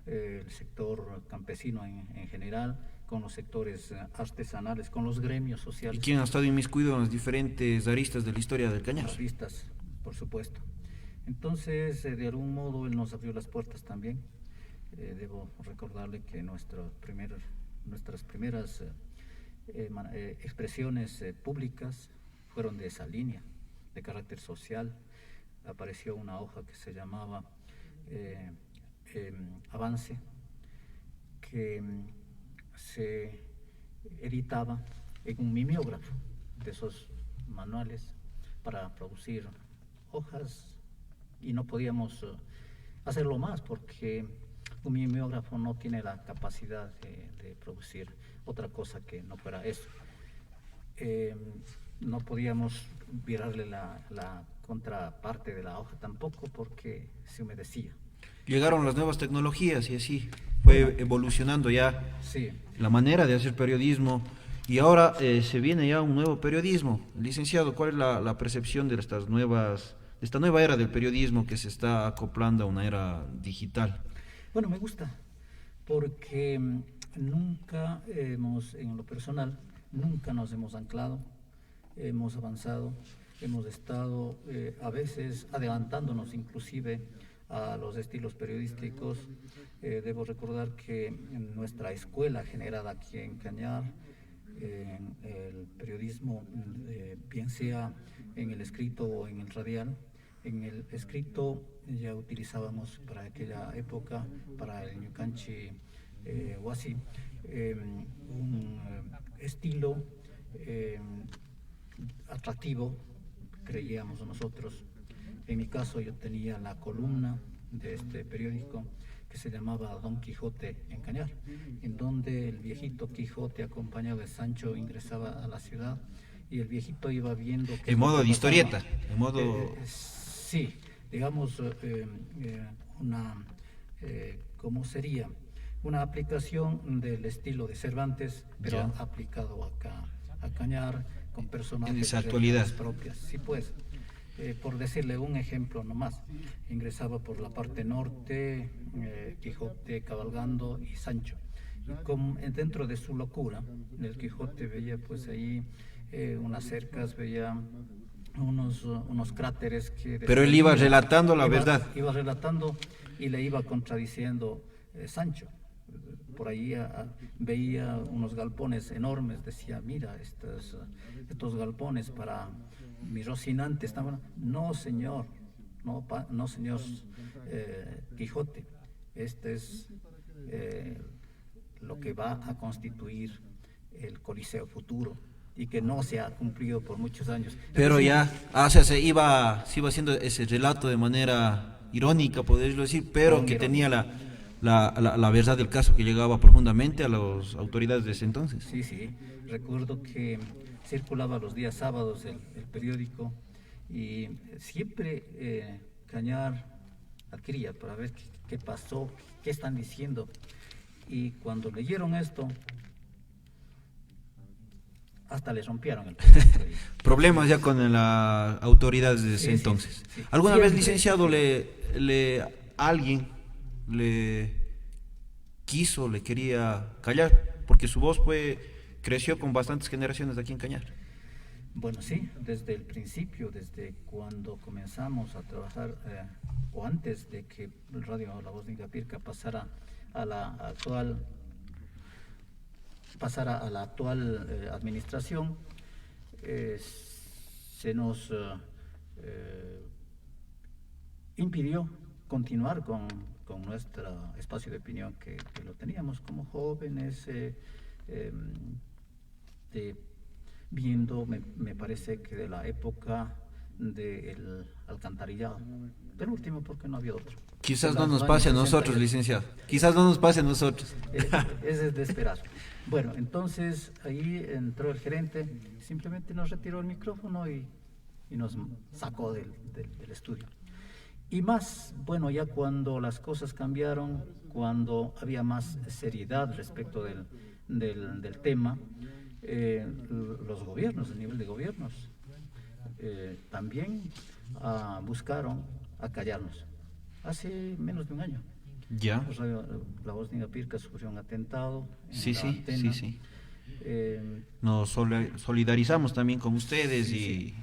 el sector campesino en general, con los sectores artesanales, con los gremios sociales. ¿Y quién ha estado inmiscuido en las diferentes aristas de la historia del Cañar? Aristas, por supuesto. Entonces, de algún modo, él nos abrió las puertas también. Debo recordarle que nuestras primeras expresiones públicas fueron de esa línea, de carácter social. Apareció una hoja que se llamaba Avance, que se editaba en un mimeógrafo, de esos manuales para producir hojas, y no podíamos hacerlo más porque un mimeógrafo no tiene la capacidad de producir otra cosa que no fuera eso. No podíamos virarle la contraparte de la hoja tampoco porque se humedecía. Llegaron las nuevas tecnologías y así fue evolucionando ya Sí. la manera de hacer periodismo. Y ahora se viene ya un nuevo periodismo. Licenciado, ¿cuál es la percepción de esta nueva era del periodismo que se está acoplando a una era digital? Bueno, me gusta, porque nunca en lo personal, nunca nos hemos anclado, hemos avanzado, hemos estado a veces adelantándonos inclusive a los estilos periodísticos. Debo recordar que en nuestra escuela generada aquí en Cañar, el periodismo, bien sea en el escrito o en el radial, En el escrito ya utilizábamos para aquella época, para el Ñucanchi Huasi, un estilo atractivo, creíamos nosotros. En mi caso yo tenía la columna de este periódico que se llamaba Don Quijote en Cañar, en donde el viejito Quijote acompañado de Sancho ingresaba a la ciudad y el viejito iba viendo... En modo de historieta, en modo... sí, digamos ¿cómo sería? Una aplicación del estilo de Cervantes, pero ya, aplicado acá a Cañar, con personajes en esa actualidad propias. Sí, pues, por decirle un ejemplo nomás, ingresaba por la parte norte Quijote cabalgando y Sancho. Y dentro de su locura, el Quijote veía pues ahí unas cercas, veía unos cráteres que... Pero él iba relatando la verdad. Iba relatando y le iba contradiciendo Sancho. Por ahí veía unos galpones enormes, decía, mira, estos galpones para mi Rocinante estaban... No, señor, no, señor Quijote, este es lo que va a constituir el Coliseo futuro y que no se ha cumplido por muchos años. Pero ya, o sea, se iba haciendo ese relato de manera irónica, podríamos decir, pero que tenía la verdad del caso que llegaba profundamente a las autoridades de ese entonces. Sí, sí, recuerdo que circulaba los días sábados el periódico y siempre Cañar adquiría para ver qué pasó, qué están diciendo. Y cuando leyeron esto, hasta les rompieron el Problemas ya con las autoridades de ese entonces. Sí. ¿Alguna Siempre, vez, licenciado, alguien le quería callar? Porque su voz creció con bastantes generaciones de aquí en Cañar. Bueno, sí, desde el principio, desde cuando comenzamos a trabajar, o antes de que el Radio La Voz de Ingapirca pasara a la actual administración, se nos impidió continuar con nuestro espacio de opinión que lo teníamos como jóvenes, viendo, me parece que de la época del alcantarillado, del último porque no había otro. Quizás no nos pase a nosotros, licenciado. Quizás no nos pase a nosotros. Es de esperar. Bueno, entonces ahí entró el gerente, simplemente nos retiró el micrófono y nos sacó del estudio. Y más, bueno, ya cuando las cosas cambiaron, cuando había más seriedad respecto del tema, los gobiernos, el nivel de gobiernos, también buscaron acallarnos. Hace menos de un año. Ya. La Voz de Ingapirca sufrió un atentado. Sí. Eh, Nos solidarizamos también con ustedes y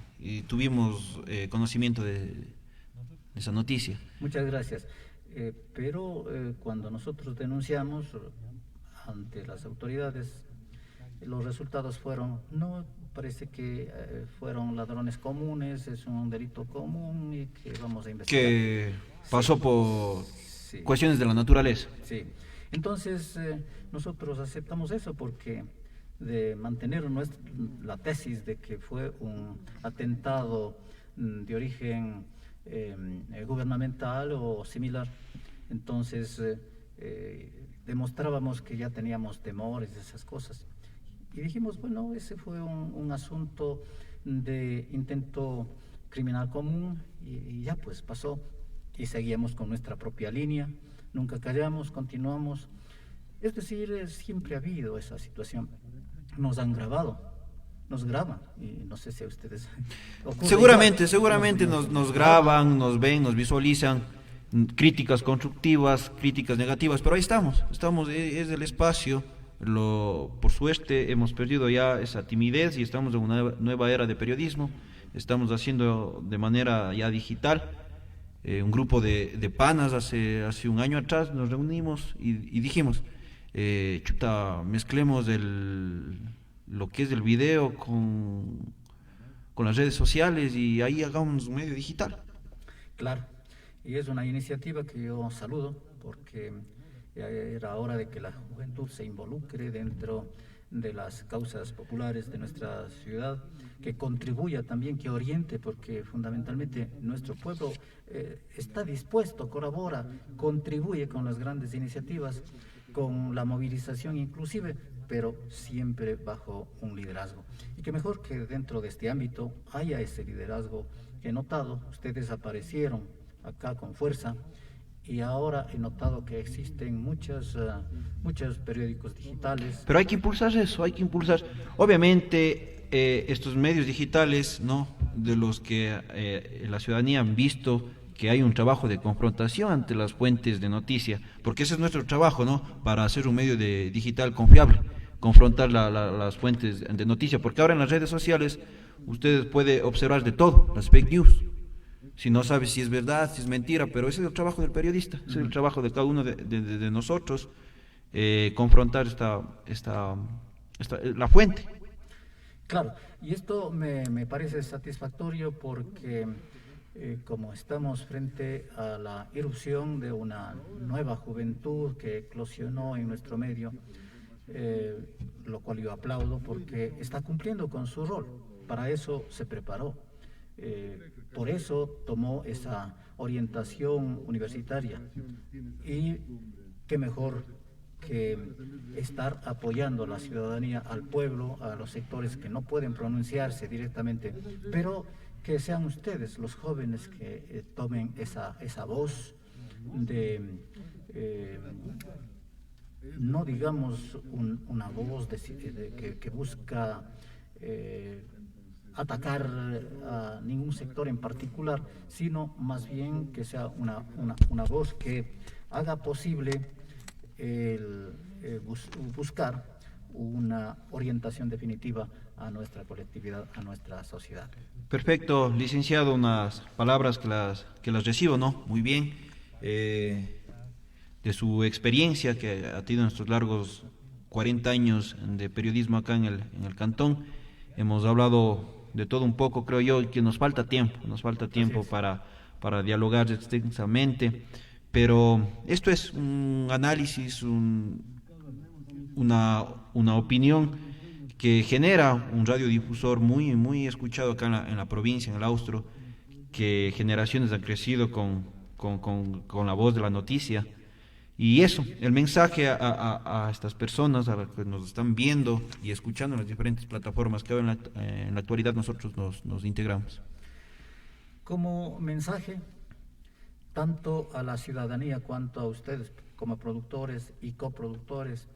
tuvimos conocimiento de esa noticia. Muchas gracias. Pero cuando nosotros denunciamos ante las autoridades, los resultados fueron, no, parece que fueron ladrones comunes, es un delito común y que vamos a investigar. Que pasó por cuestiones de la naturaleza. Sí. Entonces, nosotros aceptamos eso porque de mantener la tesis de que fue un atentado de origen gubernamental o similar, entonces demostrábamos que ya teníamos temores de esas cosas. Y dijimos, bueno, ese fue un asunto de intento criminal común y ya pues pasó. Y seguíamos con nuestra propia línea, nunca callamos, continuamos. Es decir, siempre ha habido esa situación. Nos han grabado, nos graban, y no sé si a ustedes... Seguramente nos graban, nos ven, nos visualizan, críticas constructivas, críticas negativas, pero ahí estamos, es el espacio. Por suerte hemos perdido ya esa timidez y estamos en una nueva era de periodismo, estamos haciendo de manera ya digital. Un grupo de panas hace un año atrás nos reunimos y dijimos, mezclemos lo que es el video con las redes sociales y ahí hagamos un medio digital. Claro, y es una iniciativa que yo saludo porque ya era hora de que la juventud se involucre dentro de las causas populares de nuestra ciudad, que contribuya también, que oriente, porque fundamentalmente nuestro pueblo está dispuesto, colabora, contribuye con las grandes iniciativas, con la movilización inclusive, pero siempre bajo un liderazgo. Y que mejor que dentro de este ámbito haya ese liderazgo que he notado. Ustedes aparecieron acá con fuerza y ahora he notado que existen muchos periódicos digitales. Pero hay que impulsar eso, hay que impulsar. Obviamente, estos medios digitales, ¿no?, de los que la ciudadanía han visto que hay un trabajo de confrontación ante las fuentes de noticia, porque ese es nuestro trabajo, ¿no?, para hacer un medio digital confiable, confrontar las fuentes de noticia, porque ahora en las redes sociales ustedes pueden observar de todo, las fake news. Si no sabes si es verdad, si es mentira, pero ese es el trabajo del periodista, ese es el trabajo de cada uno de nosotros, confrontar la fuente. Claro, y esto me parece satisfactorio porque como estamos frente a la irrupción de una nueva juventud que eclosionó en nuestro medio, lo cual yo aplaudo porque está cumpliendo con su rol, para eso se preparó. Por eso tomó esa orientación universitaria y qué mejor que estar apoyando a la ciudadanía, al pueblo, a los sectores que no pueden pronunciarse directamente, pero que sean ustedes los jóvenes que tomen esa voz de no digamos una voz que busca atacar a ningún sector en particular, sino más bien que sea una voz que haga posible buscar una orientación definitiva a nuestra colectividad, a nuestra sociedad. Perfecto, licenciado, unas palabras que las recibo, ¿no? Muy bien, de su experiencia que ha tenido en estos largos 40 años de periodismo acá en el cantón. Hemos hablado de todo un poco, creo yo, que nos falta tiempo para dialogar extensamente, pero esto es un análisis, una opinión que genera un radiodifusor muy escuchado acá en la provincia, en el Austro, que generaciones han crecido con la voz de la noticia. Y eso, el mensaje a estas personas, a las que nos están viendo y escuchando en las diferentes plataformas que ahora en la actualidad nosotros nos integramos. Como mensaje, tanto a la ciudadanía cuanto a ustedes como productores y coproductores,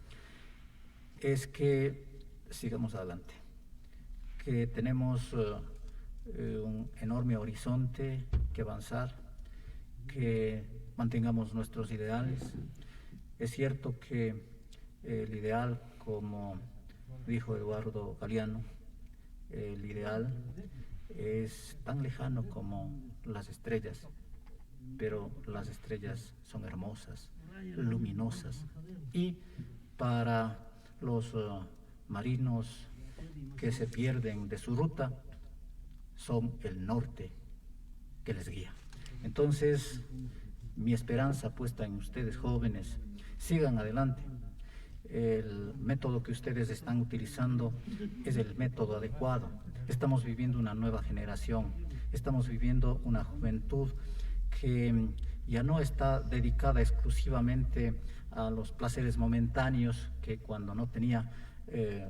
es que sigamos adelante, que tenemos un enorme horizonte que avanzar, que mantengamos nuestros ideales. Es cierto que el ideal, como dijo Eduardo Galeano, el ideal es tan lejano como las estrellas, pero las estrellas son hermosas, luminosas, y para los marinos que se pierden de su ruta, son el norte que les guía. Entonces, mi esperanza puesta en ustedes jóvenes, sigan adelante. El método que ustedes están utilizando es el método adecuado. Estamos viviendo una nueva generación, estamos viviendo una juventud que ya no está dedicada exclusivamente a los placeres momentáneos, que cuando no tenía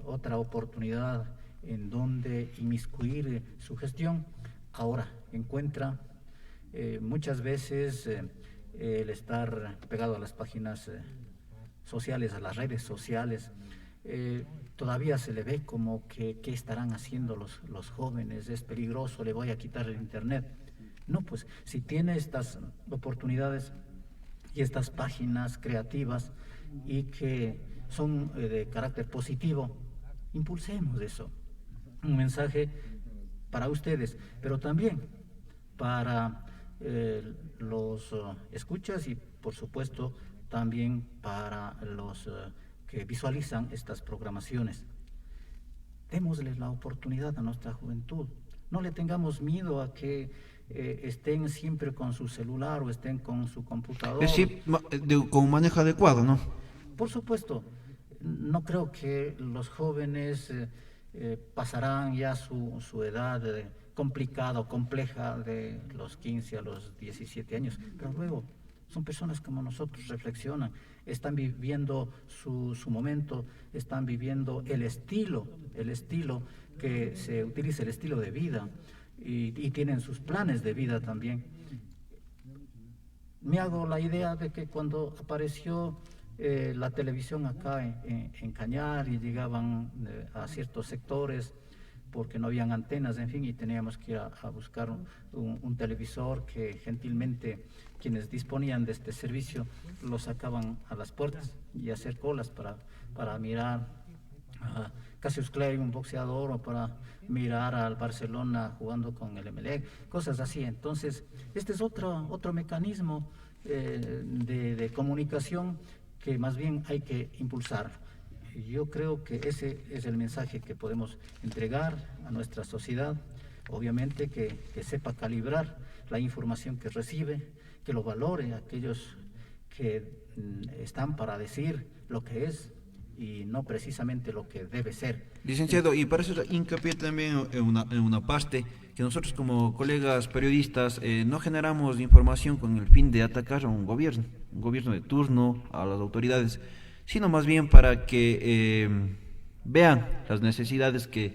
otra oportunidad en donde inmiscuir su gestión, ahora encuentra muchas veces el estar pegado a las páginas sociales, a las redes sociales, todavía se le ve como que qué estarán haciendo los jóvenes, es peligroso, le voy a quitar el internet. No, pues si tiene estas oportunidades y estas páginas creativas y que son de carácter positivo, impulsemos eso. Un mensaje para ustedes, pero también para los escuchas y por supuesto también para los que visualizan estas programaciones. Démosles la oportunidad a nuestra juventud, No le tengamos miedo a que estén siempre con su celular o estén con su computador. Es decir, con un manejo adecuado, ¿no? Por supuesto, no creo que los jóvenes pasarán ya su edad complicada o compleja de los 15 a los 17 años, pero luego son personas como nosotros, reflexionan, están viviendo su momento, están viviendo el estilo que se utiliza, el estilo de vida, y tienen sus planes de vida también. Me hago la idea de que cuando apareció la televisión acá en Cañar y llegaban a ciertos sectores porque no habían antenas, en fin, y teníamos que ir a buscar un televisor que gentilmente quienes disponían de este servicio lo sacaban a las puertas y hacer colas para mirar a Cassius Clay, un boxeador, o para mirar al Barcelona jugando con el Emelec, cosas así. Entonces, este es otro mecanismo de comunicación que más bien hay que impulsar. Yo creo que ese es el mensaje que podemos entregar a nuestra sociedad, obviamente que sepa calibrar la información que recibe, que lo valore aquellos que están para decir lo que es y no precisamente lo que debe ser. Licenciado, y para eso hincapié también en una parte, que nosotros como colegas periodistas no generamos información con el fin de atacar a un gobierno de turno, a las autoridades, sino más bien para que vean las necesidades que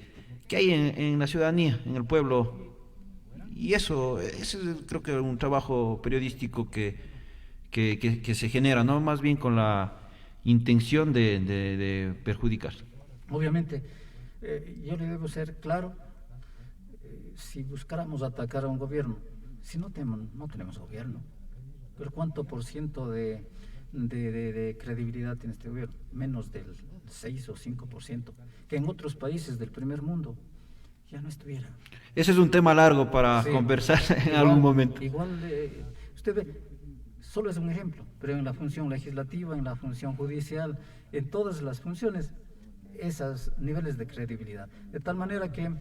hay en la ciudadanía, en el pueblo. Y eso creo que es un trabajo periodístico que se genera, no más bien con la intención de perjudicar. Obviamente, yo le debo ser claro, si buscáramos atacar a un gobierno, si no tenemos gobierno, pero ¿cuánto por ciento de credibilidad tiene este gobierno? Menos del 6 o 5%, que en otros países del primer mundo ya no estuviera. Ese es un tema largo para conversar en algún momento. Igual, usted ve, solo es un ejemplo, pero en la función legislativa, en la función judicial, en todas las funciones, esos niveles de credibilidad. De tal manera que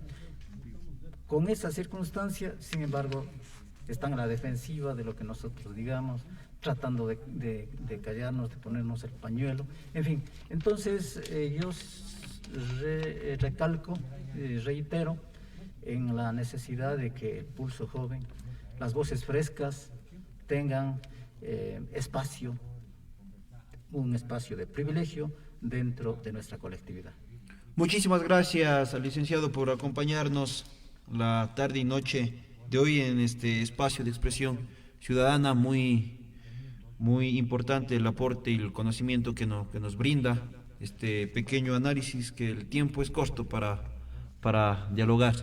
con esa circunstancia, sin embargo, están a la defensiva de lo que nosotros digamos, tratando de callarnos, de ponernos el pañuelo, en fin. Entonces, yo recalco, reitero, en la necesidad de que el pulso joven, las voces frescas, tengan espacio, un espacio de privilegio dentro de nuestra colectividad. Muchísimas gracias al licenciado por acompañarnos la tarde y noche de hoy en este espacio de expresión ciudadana. Muy importante el aporte y el conocimiento que nos brinda este pequeño análisis, que el tiempo es corto para dialogar.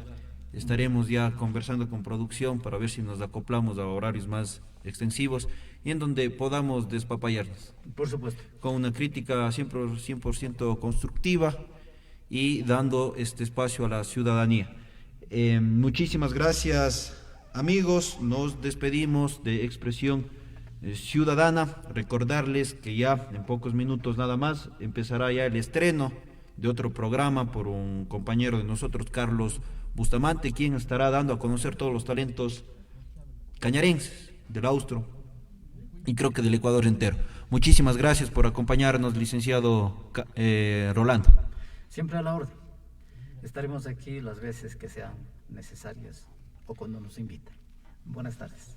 Estaremos ya conversando con producción para ver si nos acoplamos a horarios más extensivos y en donde podamos despapallarnos. Por supuesto. Con una crítica siempre 100% constructiva y dando este espacio a la ciudadanía. Muchísimas gracias, amigos. Nos despedimos de Expresión Ciudadana. Recordarles que ya en pocos minutos nada más empezará ya el estreno de otro programa por un compañero de nosotros, Carlos Bustamante, quien estará dando a conocer todos los talentos cañarenses, del Austro y creo que del Ecuador entero. Muchísimas gracias por acompañarnos, licenciado Rolando. Siempre a la orden. Estaremos aquí las veces que sean necesarias o cuando nos inviten. Buenas tardes.